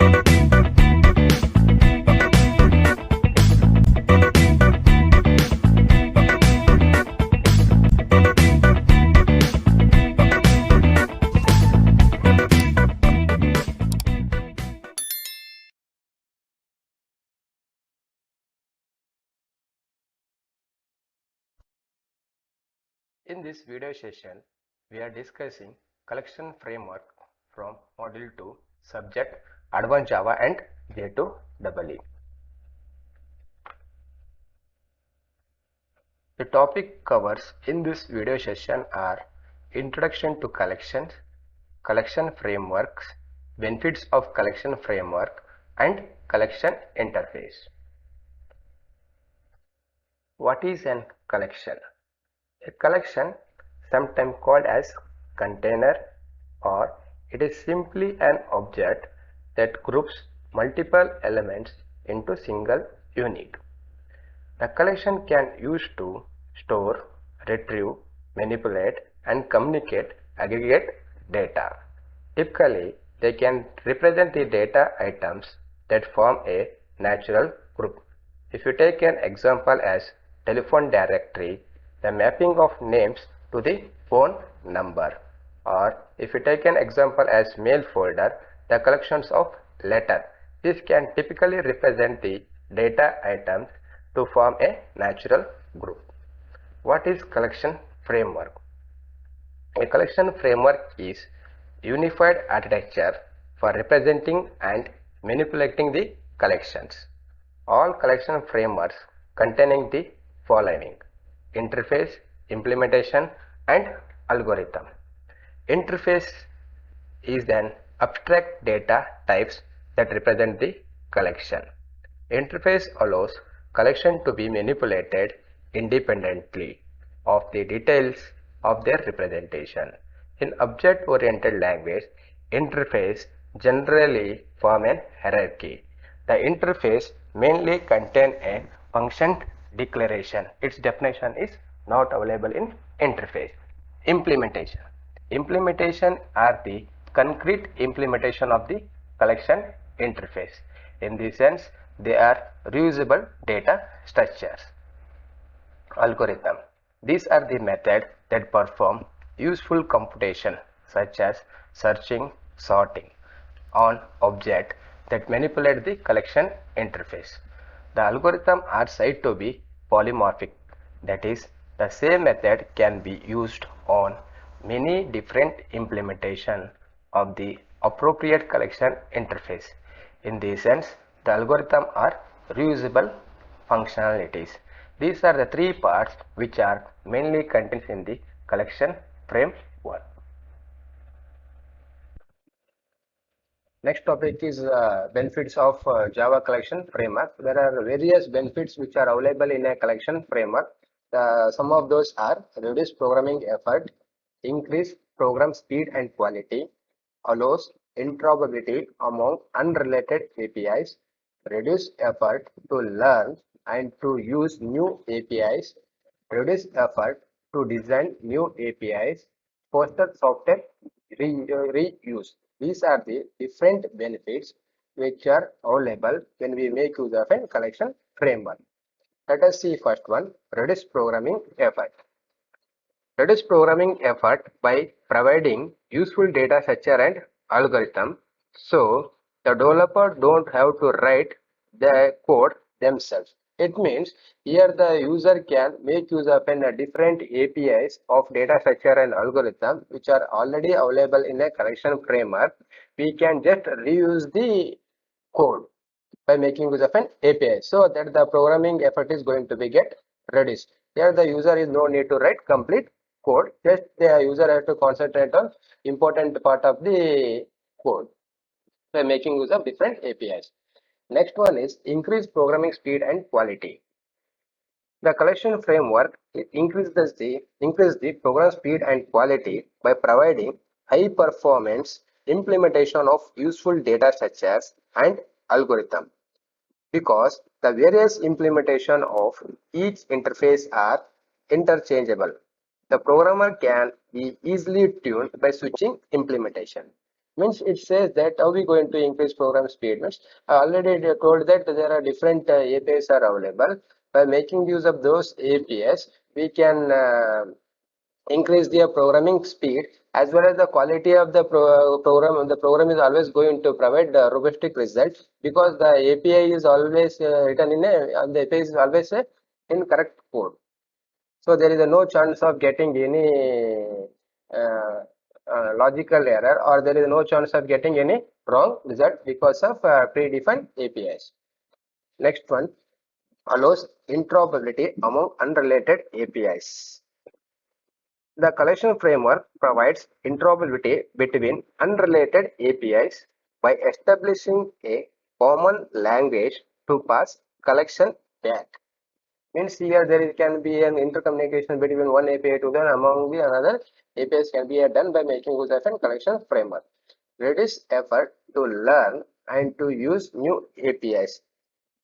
In this video session, we are discussing collection framework from Module 2, subject Advanced Java and J2EE. The topic covers in this video session are Introduction to Collections, Collection Frameworks, Benefits of Collection Framework, and Collection Interface. What is a collection? A collection, sometimes called as container, or it is simply an object that groups multiple elements into single unit. The collection can use to store, retrieve, manipulate, and communicate aggregate data. Typically, they can represent the data items that form a natural group. If you take an example as telephone directory, the mapping of names to the phone number, or if you take an example as mail folder, the collections of letter. This can typically represent the data items to form a natural group. What is collection framework? A collection framework is unified architecture for representing and manipulating the collections. All collection frameworks containing the following: interface, implementation, and algorithm. Interface is an abstract data types that represent the collection. Interface allows collection to be manipulated independently of the details of their representation. In object-oriented language, interface generally form a hierarchy. The interface mainly contain a function declaration. Its definition is not available in interface. Implementation. Implementation are the concrete implementation of the collection interface. In this sense, they are reusable data structures. Algorithm. These are the methods that perform useful computation such as searching, sorting on object that manipulate the collection interface. The algorithm are said to be polymorphic, that is, the same method can be used on many different implementation of the appropriate collection interface. In this sense, the algorithm are reusable functionalities. These are the three parts which are mainly contained in the collection framework. Next topic is benefits of Java collection framework. There are various benefits which are available in a collection framework. Some of those are reduce programming effort, increase program speed and quality, allows interoperability among unrelated APIs, reduce effort to learn and to use new APIs, reduce effort to design new APIs, foster software reuse. These are the different benefits which are available when we make use of a collection framework. Let us see first one, reduce programming effort. Reduce programming effort by providing useful data structure and algorithm, so the developer don't have to write the code themselves. It means here the user can make use of different APIs of data structure and algorithm which are already available in a collection framework. We can just reuse the code by making use of an API, so that the programming effort is going to be get reduced. Here the user is no need to write complete code, just the user has to concentrate on important part of the code by making use of different APIs. Next one is increase programming speed and quality. The collection framework increases the program speed and quality by providing high performance implementation of useful data structures and algorithm, because the various implementation of each interface are interchangeable. The programmer can be easily tuned by switching implementation. Means it says that how we going to increase program speed. Means I already told that there are different APIs are available. By making use of those APIs, we can increase the programming speed as well as the quality of the program. The program is always going to provide the robustic results because the API is always written in the API is always in correct code. So there is no chance of getting any uh, logical error, or there is no chance of getting any wrong result because of predefined APIs. Next one, allows interoperability among unrelated APIs. The collection framework provides interoperability between unrelated APIs by establishing a common language to pass collection back. Means here there can be an intercommunication between one API to the among the another APIs can be done by making use of a collection framework. Reduce effort to learn and to use new APIs.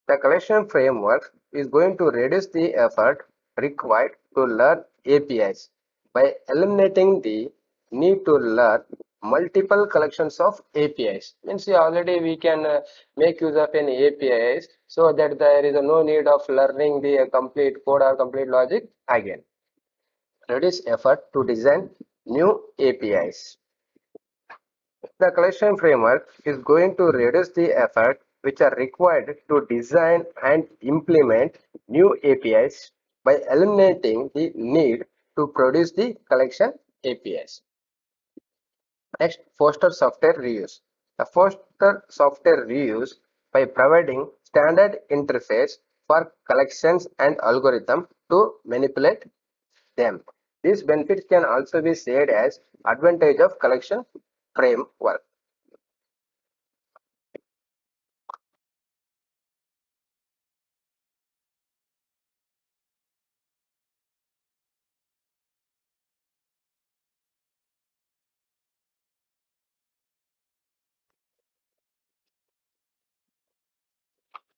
The collection framework is going to reduce the effort required to learn APIs by eliminating the need to learn multiple collections of APIs. Means already we can make use of an APIs so that there is no need of learning the complete code or complete logic again. Reduce effort to design new APIs. The collection framework is going to reduce the effort which are required to design and implement new APIs by eliminating the need to produce the collection APIs. Next, foster software reuse. The foster software reuse by providing standard interface for collections and algorithm to manipulate them. These benefits can also be said as advantage of collection framework.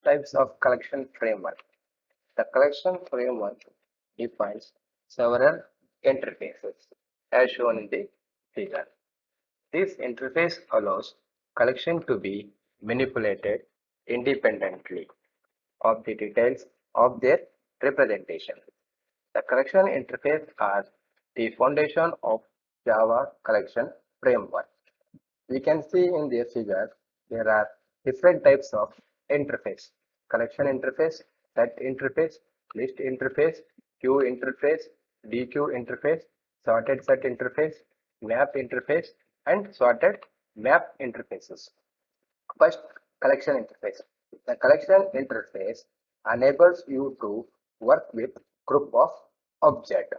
Types of collection framework. The collection framework defines several interfaces as shown in the figure. This interface allows collection to be manipulated independently of the details of their representation. The collection interface are the foundation of Java collection framework. We can see in the figure there are different types of interface: collection interface, set interface, list interface, queue interface, dequeue interface, sorted set interface, map interface, and sorted map interfaces. First, collection interface. The collection interface enables you to work with group of object.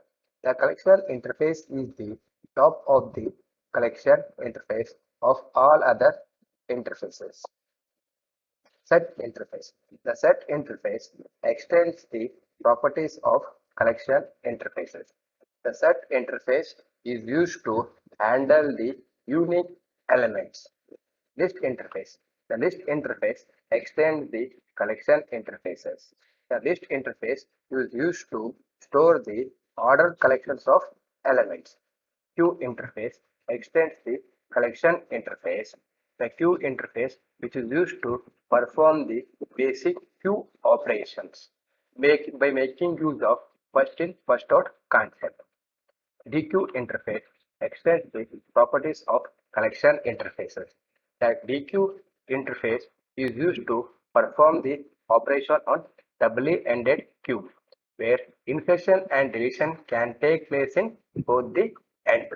The collection interface is the top of the collection interface of all other interfaces. Set interface. The set interface extends the properties of collection interfaces. The set interface is used to handle the unique elements. List interface. The list interface extends the collection interfaces. The list interface is used to store the ordered collections of elements. Queue interface extends the collection interface. The queue interface, which is used to perform the basic queue operations by making use of first in, first out concept. DQ interface extends the properties of collection interfaces. The DQ interface is used to perform the operation on doubly ended queue, where insertion and deletion can take place in both the ends.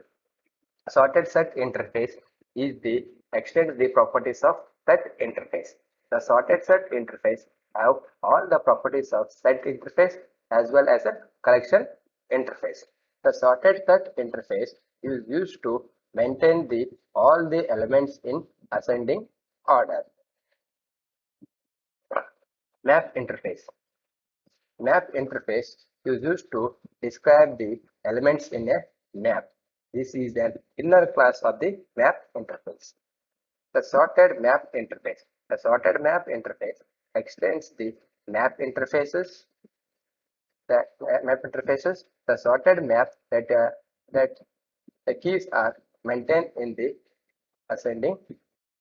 Sorted set interface is the extends the properties of set interface. The sorted set interface have all the properties of set interface as well as a collection interface. The sorted set interface is used to maintain all the elements in ascending order. Map interface. Map interface is used to describe the elements in a map. This is an inner class of the map interface. The sorted map interface. The sorted map interface extends the map interfaces. The sorted map that the keys are maintained in the ascending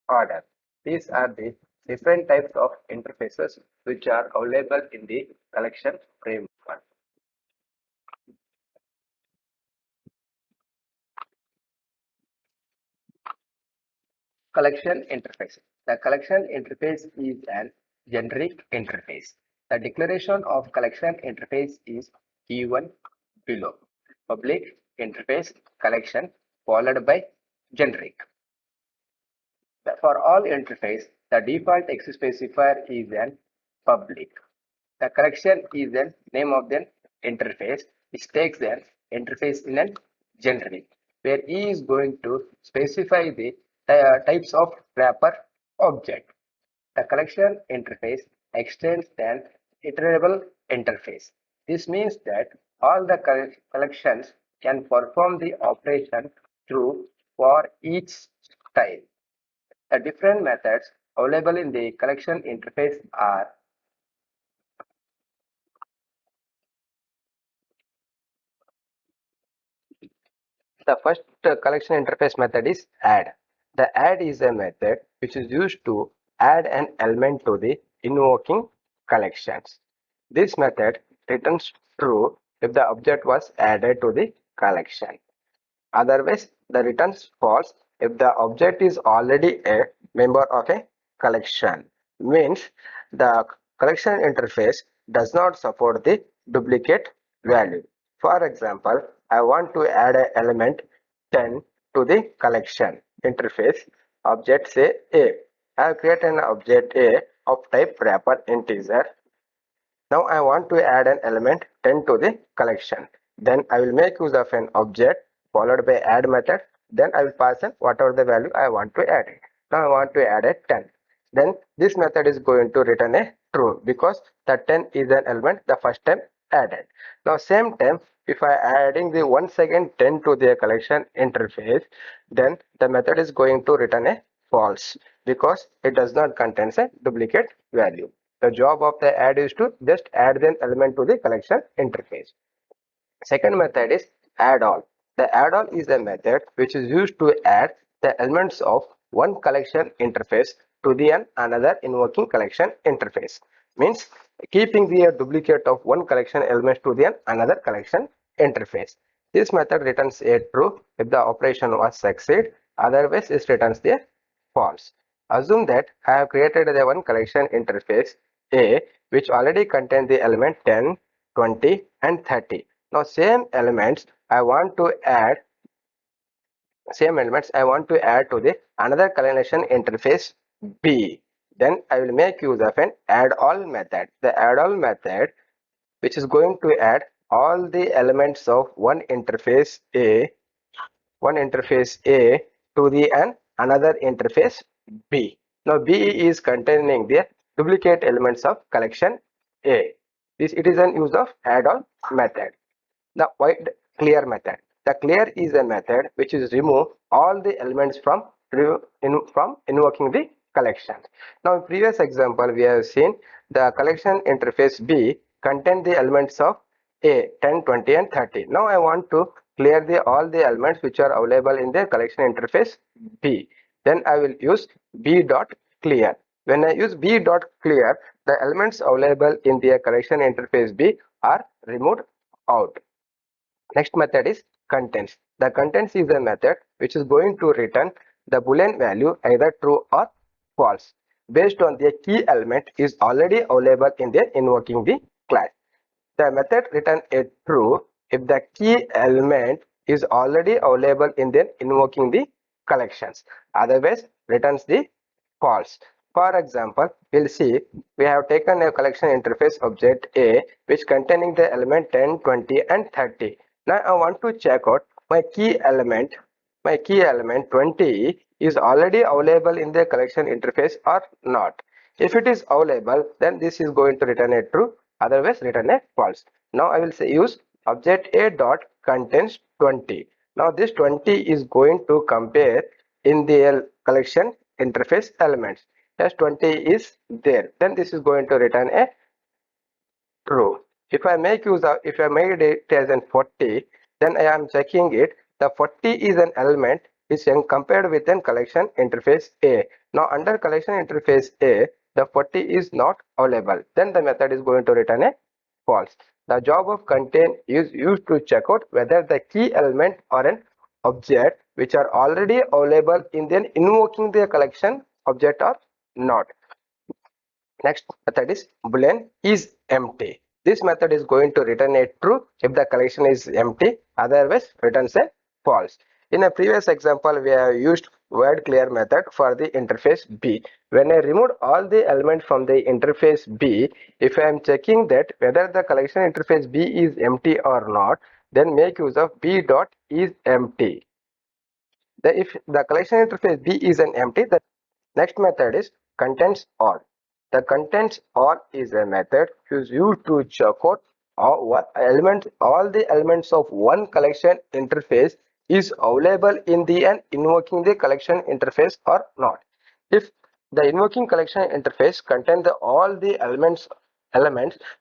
order. These are the different types of interfaces which are available in the collection framework. Collection interface. The collection interface is an generic interface. The declaration of collection interface is given below. Public interface collection followed by generic. For all interface, the default X specifier is an public. The collection is the name of the interface, which takes the interface in a generic, where E is going to specify the types of wrapper object. The collection interface extends an iterable interface. This means that all the collections can perform the operation through for each style. The different methods available in the collection interface are the first collection interface method is add. The add is a method which is used to add an element to the invoking collections. This method returns true if the object was added to the collection. Otherwise, the returns false if the object is already a member of a collection. Means the collection interface does not support the duplicate value. For example, I want to add an element 10 to the collection interface. Object say A. I have created an object A of type wrapper integer. Now I want to add an element 10 to the collection. Then I will make use of an object followed by add method. Then I will pass in whatever the value I want to add it. Now I want to add a 10. Then this method is going to return a true because the 10 is an element the first time added. Now same time if I adding the once again 10 to the collection interface, then the method is going to return a false because it does not contain a duplicate value. The job of the add is to just add an element to the collection interface. Second method is add all. The add all is a method which is used to add the elements of one collection interface to the another invoking collection interface. Means keeping the duplicate of one collection element to the another collection interface. This method returns a true if the operation was succeed. Otherwise, it returns the false. Assume that I have created the one collection interface A which already contains the element 10, 20 and 30. Now same elements I want to add to the another collection interface B. Then I will make use of an add all method. The add all method which is going to add all the elements of one interface A to the another interface B. Now B is containing the duplicate elements of collection A. This it is an use of add-on method. The void clear method. The clear is a method which is remove all the elements from invoking the collection. Now in previous example we have seen the collection interface B contain the elements of A 10, 20 and 30. Now I want to clear all the elements which are available in the collection interface B. Then I will use B dot clear. When I use B dot clear, the elements available in the collection interface B are removed out. Next method is contents. The contents is a method which is going to return the boolean value either true or false based on the key element is already available in the invoking the class. The method return a true if the key element is already available in the invoking the collections. Otherwise returns the false. For example, we'll see we have taken a collection interface object A which containing the element 10, 20 and 30. Now I want to check out my key element 20 is already available in the collection interface or not. If it is available, then this is going to return a true, otherwise return a false. Now I will say use object A dot contains 20. Now this 20 is going to compare in the collection interface elements. Yes, 20 is there. Then this is going to return a true. If I make it as an 40, then I am checking it. The 40 is an element is compared with an collection interface A. Now under collection interface A, the 40 is not available. Then the method is going to return a false. The job of contain is used to check out whether the key element or an object which are already available in then invoking the collection object or not. Next method is boolean is empty. This method is going to return a true if the collection is empty, otherwise returns a false. In a previous example, we have used word clear method for the interface B. When I removed all the elements from the interface B, if I am checking that whether the collection interface B is empty or not, then make use of B dot is empty. If the collection interface B is an empty, the next method is contents all. The contents all is a method used to check out all the elements of one collection interface is available in the and invoking the collection interface or not. If the invoking collection interface contain all the elements,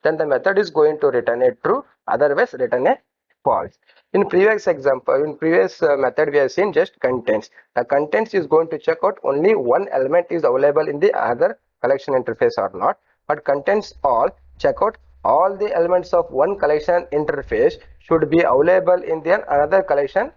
then the method is going to return a true, otherwise return a false. In previous example, in previous method, we have seen just contents. The contents is going to check out only one element is available in the other collection interface or not. But contents all check out all the elements of one collection interface should be available in the another collection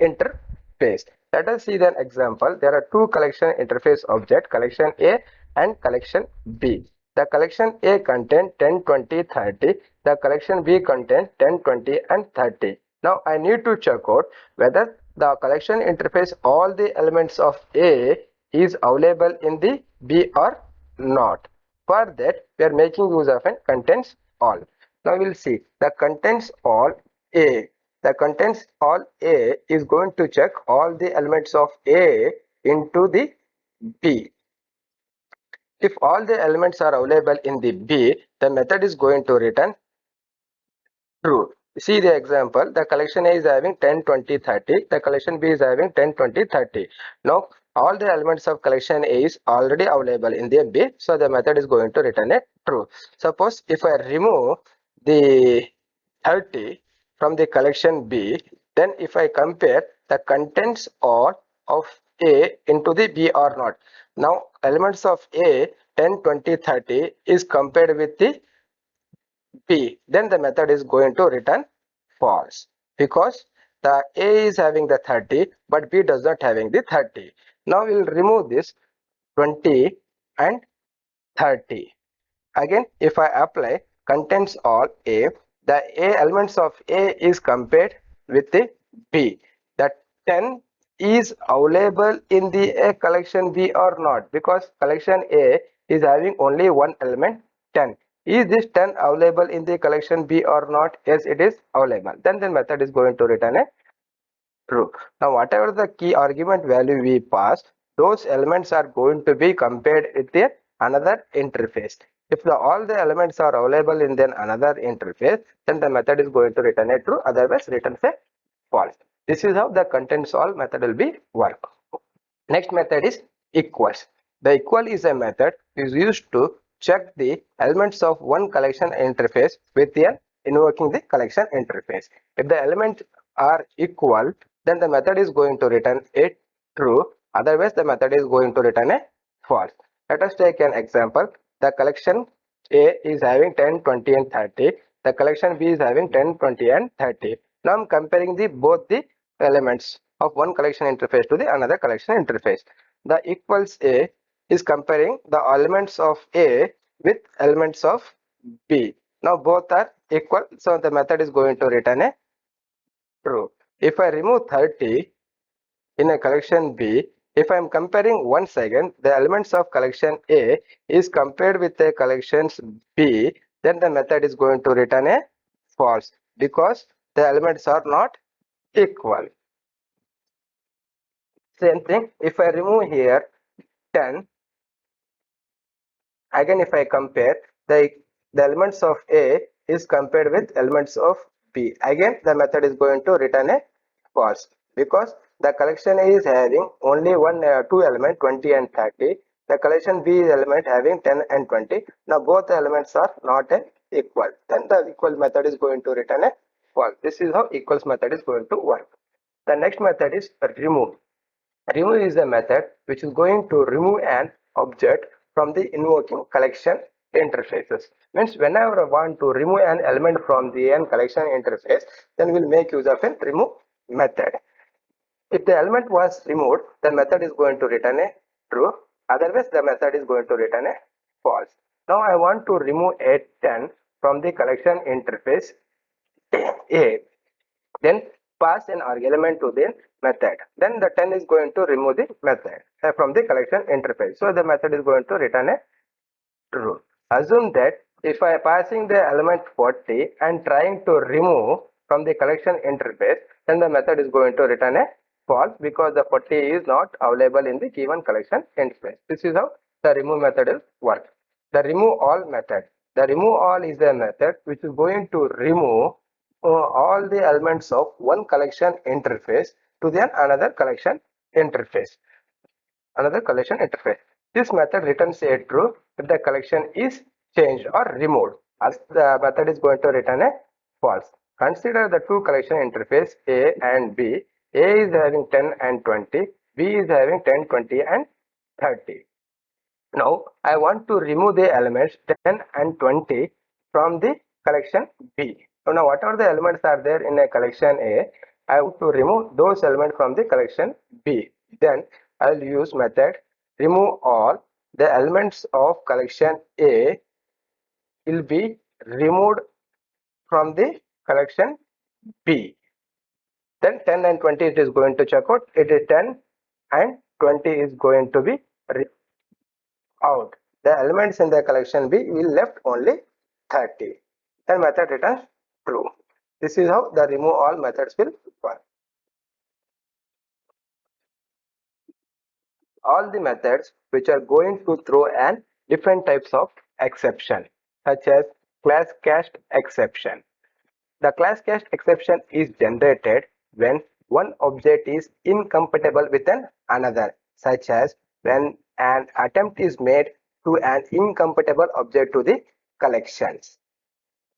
interface. Let us see an example. There are two collection interface object, collection A and collection B. The collection A contains 10, 20, 30. The collection B contains 10, 20 and 30. Now I need to check out whether the collection interface all the elements of A is available in the B or not. For that we are making use of an contents all. Now we will see the contents all A. The contents all A is going to check all the elements of A into the B. If all the elements are available in the B, the method is going to return true. See the example, the collection A is having 10, 20, 30. The collection B is having 10, 20, 30. Now, all the elements of collection A is already available in the B. So, the method is going to return a true. Suppose if I remove the 30 from the collection B, then if I compare the contents or of A into the B or not. Now, elements of A 10, 20, 30 is compared with the B, then the method is going to return false because the A is having the 30 but B does not having the 30. Now we will remove this 20 and 30. Again, if I apply contents all A, the A elements of A is compared with the B. That 10 is available in the A collection B or not, because collection A is having only one element 10. Is this 10 available in the collection B or not? Yes, it is available. Then the method is going to return a true. Now whatever the key argument value we pass, those elements are going to be compared with the another interface. If all the elements are available in then another interface, then the method is going to return a true, otherwise returns a false. This is how the content solve method will be work. Next method is equals. The equal is a method is used to check the elements of one collection interface with the invoking the collection interface. If the elements are equal, then the method is going to return a true, otherwise the method is going to return a false. Let us take an example. The collection A is having 10, 20 and 30. The collection B is having 10, 20 and 30. Now I am comparing the both the elements of one collection interface to the another collection interface. The equals A is comparing the elements of A with elements of B. Now both are equal, so the method is going to return a true. If I remove 30 in a collection B, if I am comparing once again the elements of collection A is compared with the collections B, then the method is going to return a false because the elements are not equal. Same thing, if I remove here 10, again if I compare the elements of A is compared with elements of B, again the method is going to return a false because the collection A is having only two element 20 and 30. The collection B is element having 10 and 20. Now both the elements are not equal, then the equal method is going to return a false. This is how equals method is going to work. The next method is remove. Remove is a method which is going to remove an object from the invoking collection interfaces. Means whenever I want to remove an element from the n collection interface, then we'll make use of a remove method. If the element was removed, the method is going to return a true. Otherwise, the method is going to return a false. Now I want to remove a10 from the collection interface A. Then pass an argument to the method. Then the 10 is going to remove the method from the collection interface. So the method is going to return a true. Assume that if I passing the element 40 and trying to remove from the collection interface, then the method is going to return a false because the 40 is not available in the given collection interface. This is how the remove method will work. The remove all method. The remove all is a method which is going to remove all the elements of one collection interface to then another collection interface. This method returns a true if the collection is changed or removed. As the method is going to return a false. Consider the two collection interface A and B. A is having 10 and 20. B is having 10, 20 and 30. Now I want to remove the elements 10 and 20 from the collection B. So now whatever the elements are there in a collection A, I want to remove those elements from the collection B. Then I'll use method remove all. The elements of collection A will be removed from the collection B. Then 10 and 20 it is going to check out. It is 10 and 20 is going to be out. The elements in the collection B will left only 30. Then method returns true. This is how the remove all methods will work. All the methods which are going to throw an different types of exception, such as class cast exception. The class cast exception is generated when one object is incompatible with another, such as when an attempt is made to an incompatible object to the collections.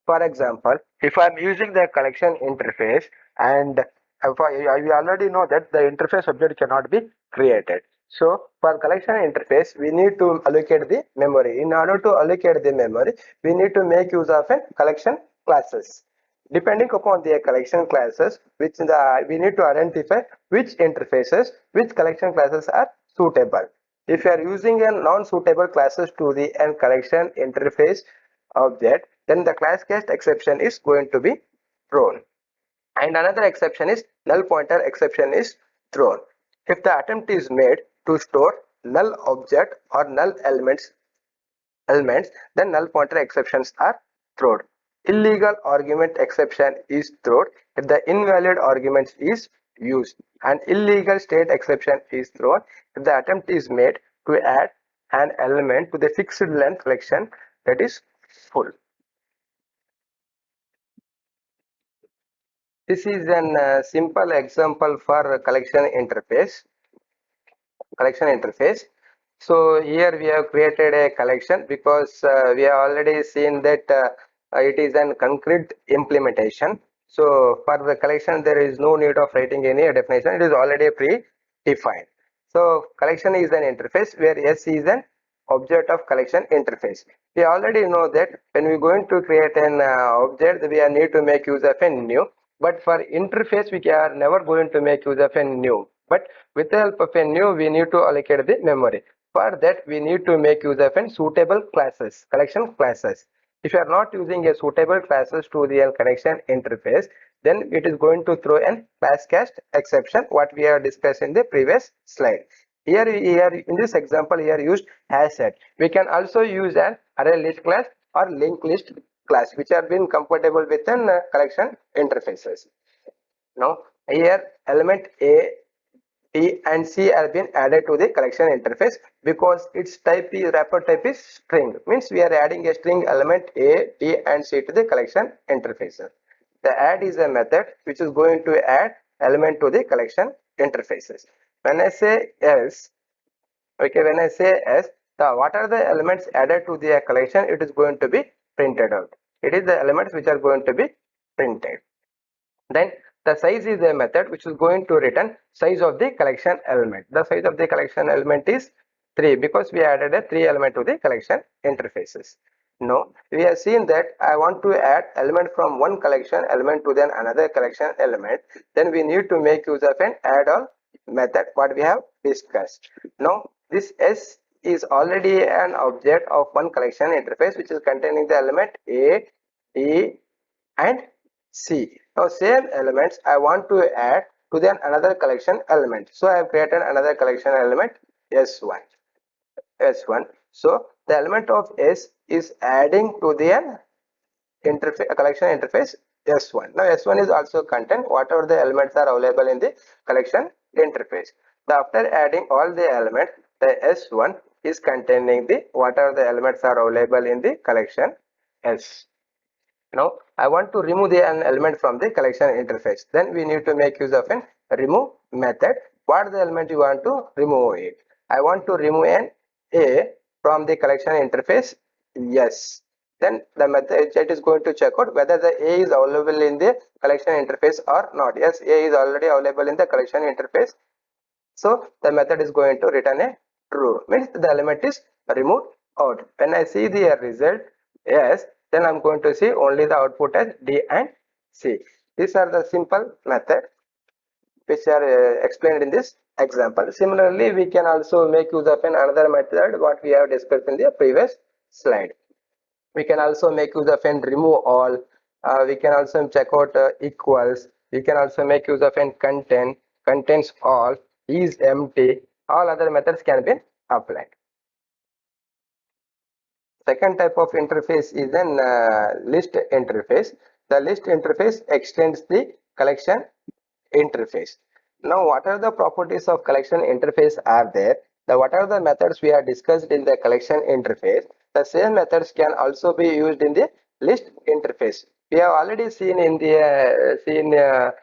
For example, if I'm using the collection interface and we already know that the interface object cannot be created. So for collection interface, we need to allocate the memory. In order to allocate the memory, we need to make use of a collection classes. Depending upon the collection classes, we need to identify which interfaces, which collection classes are suitable. If you are using a non-suitable classes to the collection interface object, then the class cast exception is going to be thrown. And another exception is null pointer exception is thrown. If the attempt is made to store null object or null elements, then null pointer exceptions are thrown. Illegal argument exception is thrown if the invalid argument is used. An illegal state exception is thrown if the attempt is made to add an element to the fixed length collection that is full. This is an simple example for collection interface. So here we have created a collection because we have already seen that it is an concrete implementation. So for the collection there is no need of writing any definition. It is already pre-defined. So collection is an interface where S is an object of collection interface. We already know that when we are going to create an object, we need to make use of a new. But for interface, we are never going to make use of a new. But with the help of a new, we need to allocate the memory. For that, we need to make use of a suitable classes, collection classes. If you are not using a suitable classes to the connection interface, then it is going to throw an class cast exception, what we have discussed in the previous slide. Here in this example, here used asset. We can also use an array list class or linked list class, which are been compatible with an collection interfaces. Now here element A, B and C have been added to the collection interface because its wrapper type is string. Means we are adding a string element A, B and C to the collection interfaces. The add is a method which is going to add element to the collection interfaces. When I say S, okay, when I say S, what are the elements added to the collection? It is going to be printed out. It is the elements which are going to be printed. Then The size is a method which is going to return size of the collection element. The size of the collection element is 3 because we added a 3 element to the collection interfaces. Now we have seen that I want to add element from one collection element to then another collection element. Then we need to make use of an add all method what we have discussed. Now this S is already an object of one collection interface which is containing the element A, E and C. Now same elements I want to add to then another collection element. So I have created another collection element S1. So the element of S is adding to the interface collection interface S1. Now S1 is also contain whatever the elements are available in the collection interface. So after adding all the elements, the S1 is containing the whatever the elements are available in the collection S. Now I want to remove an element from the collection interface. Then we need to make use of a remove method. What the element you want to remove it? I want to remove an A from the collection interface. Yes. Then the method it is going to check out whether the A is available in the collection interface or not. Yes, A is already available in the collection interface. So the method is going to return a true. Means the element is removed out. When I see the result yes, then I'm going to see only the output as D and C. These are the simple method which are explained in this example. Similarly, we can also make use of another method what we have discussed in the previous slide. We can also make use of an remove all. We can also check out equals. We can also make use of an contains all, is empty. All other methods can be applied. Second type of interface is an list interface. The list interface extends the collection interface. Now what are the properties of collection interface are there? What are the methods we have discussed in the collection interface? The same methods can also be used in the list interface. We have already seen in the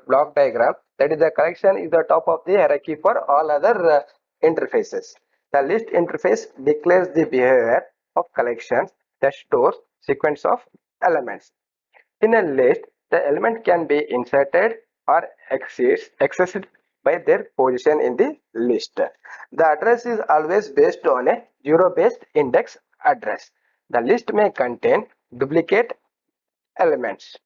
block diagram that is the collection is the top of the hierarchy for all other interfaces. The list interface declares the behavior of collections that stores sequence of elements. In a list, the element can be inserted or accessed by their position in the list. The address is always based on a zero-based index address. The list may contain duplicate elements.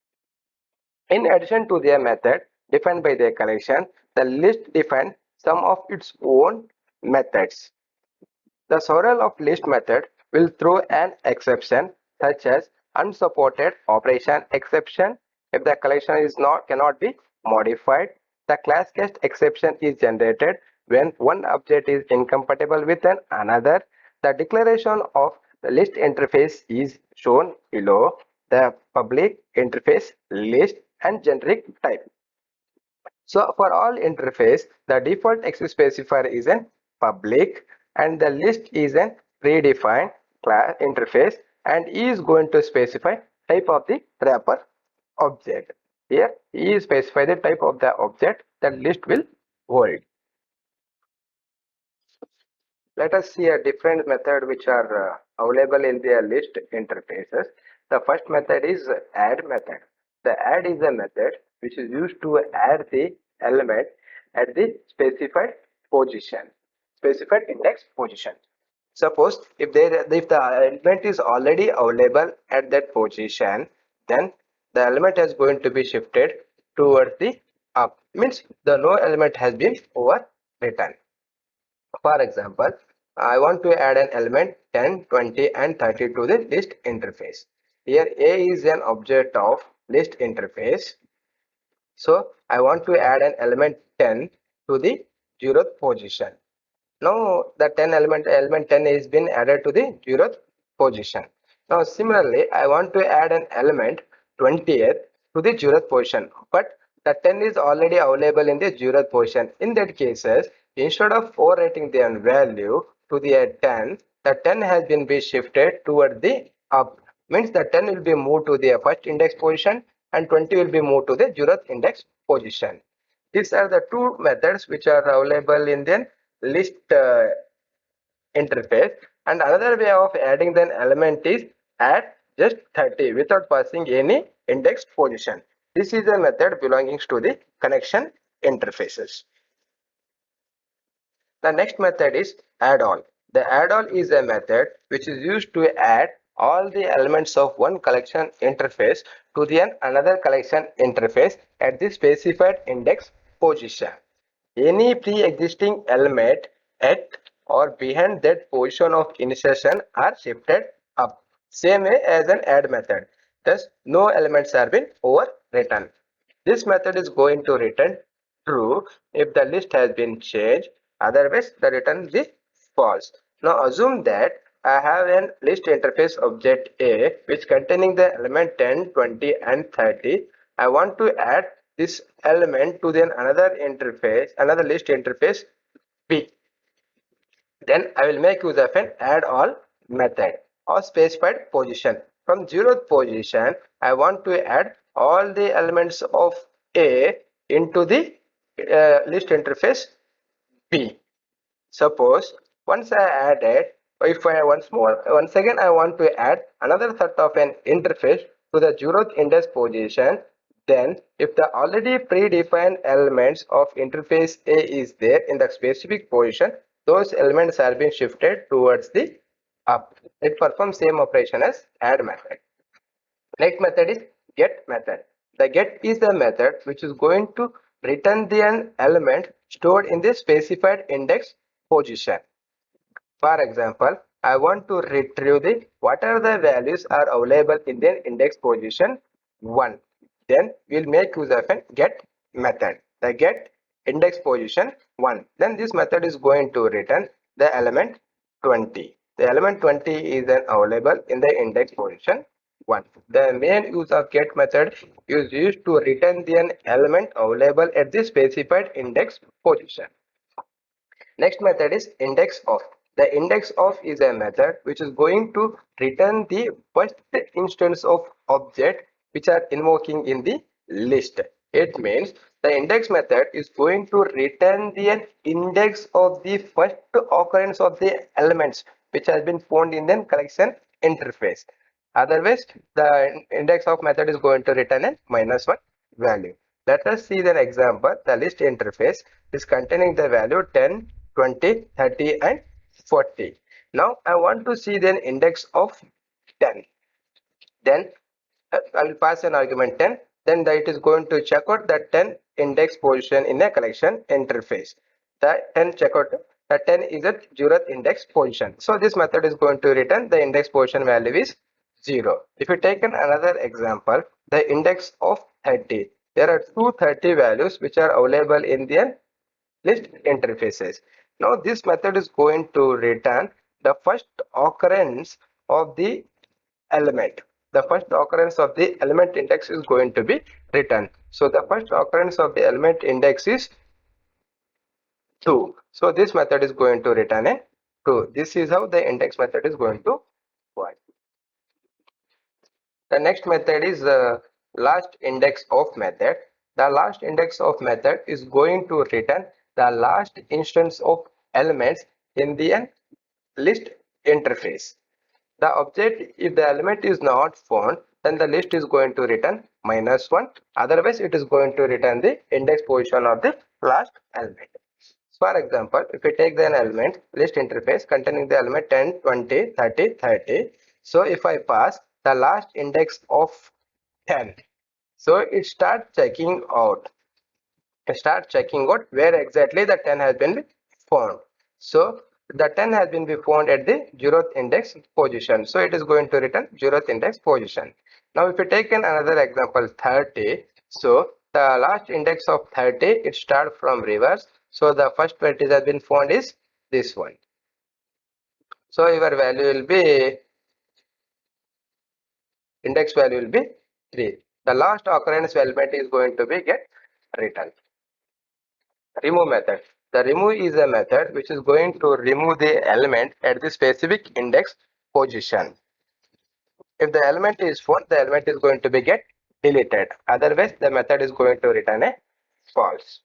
In addition to their method defined by the collection, the list defines some of its own methods. The several of list method will throw an exception such as unsupported operation exception if the collection is cannot be modified. The class cast exception is generated when one object is incompatible with another. The declaration of the list interface is shown below. The public interface list and generic type. So for all interface, the default access specifier is an public and the list is a predefined class interface and E is going to specify type of the wrapper object. Here E is specify the type of the object that list will hold. Let us see a different method which are available in the list interfaces. The first method is add method. The add is a method which is used to add the element at the specified position, specified index position. Suppose if the element is already available at that position, then the element is going to be shifted towards the up. Means the no element has been overwritten. For example, I want to add an element 10, 20 and 30 to the list interface. Here A is an object of list interface. So I want to add an element 10 to the 0th position. Now the 10 element 10 is been added to the 0th position. Now similarly I want to add an element 20th to the 0th position, but the 10 is already available in the 0th position. In that cases, instead of overwriting the value to the 10, the 10 has been shifted toward the up. Means the 10 will be moved to the first index position and 20 will be moved to the 0th index position. These are the two methods which are available in the list interface, and another way of adding the element is add just 30 without passing any index position. This is a method belonging to the connection interfaces. The next method is add all. The add all is a method which is used to add all the elements of one collection interface to the another collection interface at the specified index position. Any pre-existing element at or behind that position of insertion are shifted up, same way as an add method. Thus, no elements are been overwritten. This method is going to return true if the list has been changed, otherwise the return is false. Now assume that I have a list interface object A which containing the element 10, 20 and 30. I want to add this element to then another list interface B. Then I will make use of an add all method or specified position. From 0th position, I want to add all the elements of A into the list interface B. Suppose once I added, if I once again I want to add another set of an interface to the 0th index position, then if the already predefined elements of interface A is there in the specific position, those elements are being shifted towards the up. It performs same operation as add method. Next method is get method. The get is the method which is going to return the element stored in the specified index position. For example, I want to retrieve the what are the values are available in the index position 1. Then we'll make use of a get method. The get index position 1. Then this method is going to return the element 20. The element 20 is then available in the index position 1. The main use of get method is used to return the element available at the specified index position. Next method is index of. The index of is a method which is going to return the first instance of object which are invoking in the list. It means the index method is going to return the index of the first occurrence of the elements which has been found in the collection interface. Otherwise, the index of method is going to return a -1 value. Let us see the example. The list interface is containing the value 10, 20, 30 and 40. Now I want to see the index of 10. Then I will pass an argument 10. Then it is going to check out the 10 index position in a collection interface. The 10 check out the 10 is at 0th index position. So this method is going to return the index position value is 0. If you take another example, the index of 30. There are 230 values which are available in the list interfaces. Now this method is going to return the first occurrence of the element. The first occurrence of the element index is going to be returned. So the first occurrence of the element index is 2. So this method is going to return a 2. This is how the index method is going to work. The next method is the last index of method. The last index of method is going to return the last instance of elements in the list interface. The object, if the element is not found, then the list is going to return -1. Otherwise, it is going to return the index position of the last element. For example, if we take an element list interface containing the element 10, 20, 30, 30. So if I pass the last index of 10, so it starts checking out. Where exactly the 10 has been found. So the 10 has been found at the 0th index position. So it is going to return 0th index position. Now if we take another example 30. So the last index of 30, it starts from reverse. So the first vertex has been found is this one. So your value will be, index value will be 3. The last occurrence element is going to be get returned. Remove method. The remove is a method which is going to remove the element at the specific index position. If the element is found, the element is going to be get deleted. Otherwise, the method is going to return a false.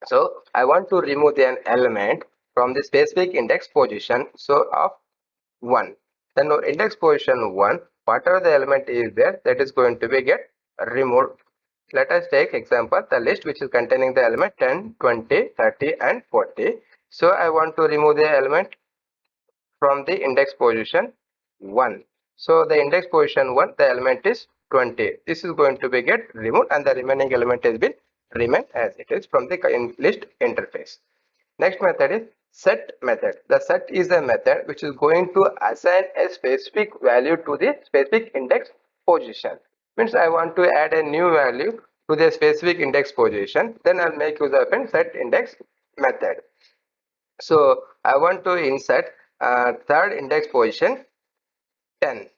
So I want to remove an element from the specific index position. So of 1. Then index position 1, whatever the element is there, that is going to be get removed let us take example the list which is containing the element 10, 20, 30 and 40. So I want to remove the element from the index position 1. So the index position 1, the element is 20. This is going to be get removed and the remaining element has been remain as it is from the list interface. Next method is set method. The set is a method which is going to assign a specific value to the specific index position. Means I want to add a new value to the specific index position. Then I'll make use of a set index method. So I want to insert third index position 10.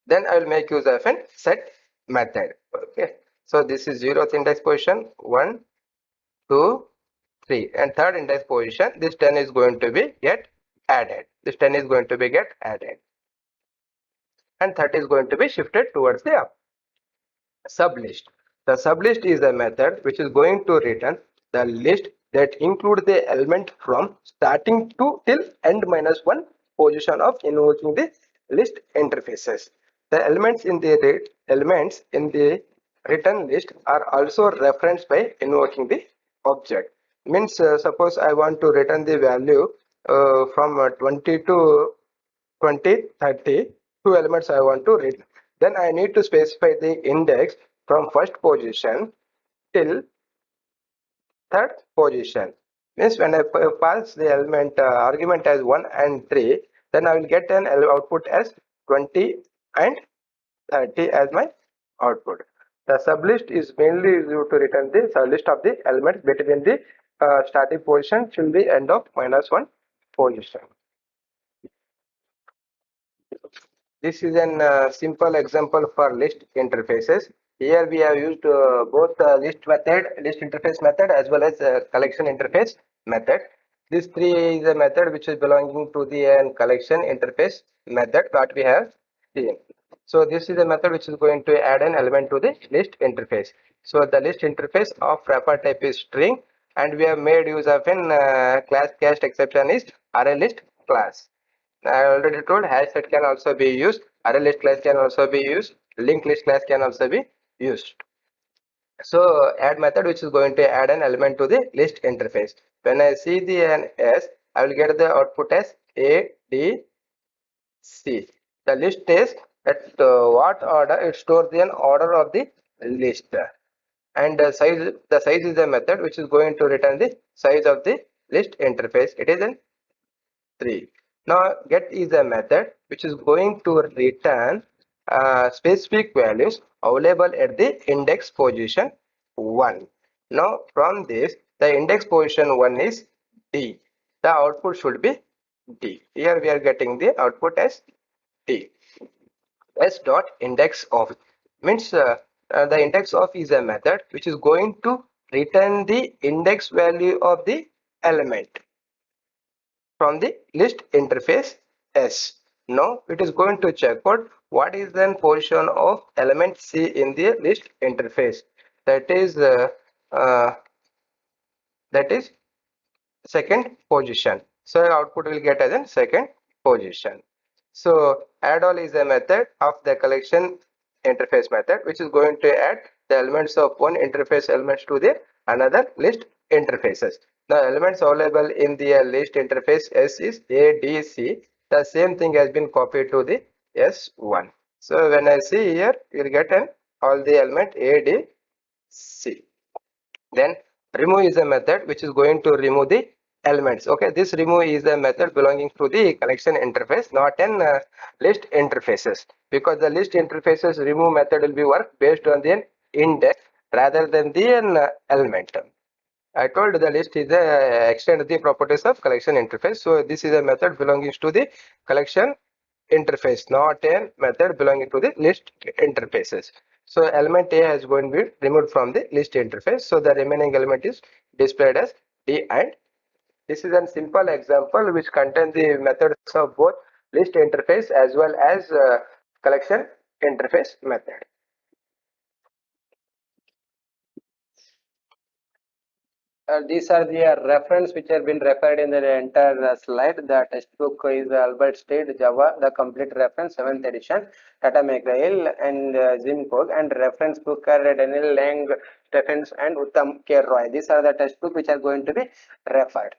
Then I will make use of a set method. Okay. So this is 0th index position 1, 2, 3, and third index position this 10 is going to be get added. This 10 is going to be get added, and 30 is going to be shifted towards the up. Sublist. The sublist is a method which is going to return the list that include the element from starting to till end minus 1 position of invoking the list interfaces. The elements in the return list are also referenced by invoking the object. Means suppose I want to return the value from 20 to 20, 30, two elements I want to read. Then I need to specify the index from first position till third position. Means when I pass the element argument as 1 and 3, then I will get an output as 20 and 30 as my output. The sublist is mainly used to return the sublist of the elements between the starting position till the end of minus 1 position. This is an simple example for list interfaces. Here we have used both list interface method as well as collection interface method. This three is a method which is belonging to the collection interface method that we have seen. So this is a method which is going to add an element to the list interface. So the list interface of wrapper type is string, and we have made use of an class cast exception is array list class. I already told hash set can also be used, array list class can also be used, linked list class can also be used. So add method which is going to add an element to the list interface. When I see the an S, I will get the output as A, D, C. The list is at what order it stores the order of the list, and the size is a method which is going to return the size of the list interface. It is an 3. Now get is a method which is going to return specific values available at the index position 1. Now from this the index position 1 is D. The output should be D. Here we are getting the output as D. S dot index of means the index of is a method which is going to return the index value of the element from the list interface S. Now it is going to check out what is the position of element C in the list interface. That is uh, that is second position. So output will get as a second position. So add all is a method of the collection interface method which is going to add the elements of one interface elements to the another list interfaces. The elements available in the list interface S is A, D, C. The same thing has been copied to the S1. So when I see here, you will get an all the element A, D, C. Then remove is a method which is going to remove the elements. Okay, this remove is a method belonging to the collection interface, not an list interfaces, because the list interfaces remove method will be work based on the index rather than the element. I told the list is a extend the properties of collection interface. So this is a method belonging to the collection interface, not a method belonging to the list interfaces. So element A is going to be removed from the list interface. So the remaining element is displayed as D, and this is a simple example which contains the methods of both list interface as well as collection interface method. these are the reference which have been referred in the entire slide. The textbook is Albert Stead Java, the complete reference 7th edition, Tata McGrail and Jim Cook, and reference book are Daniel Lang, Stephens and Uttam K. Roy. These are the textbook which are going to be referred.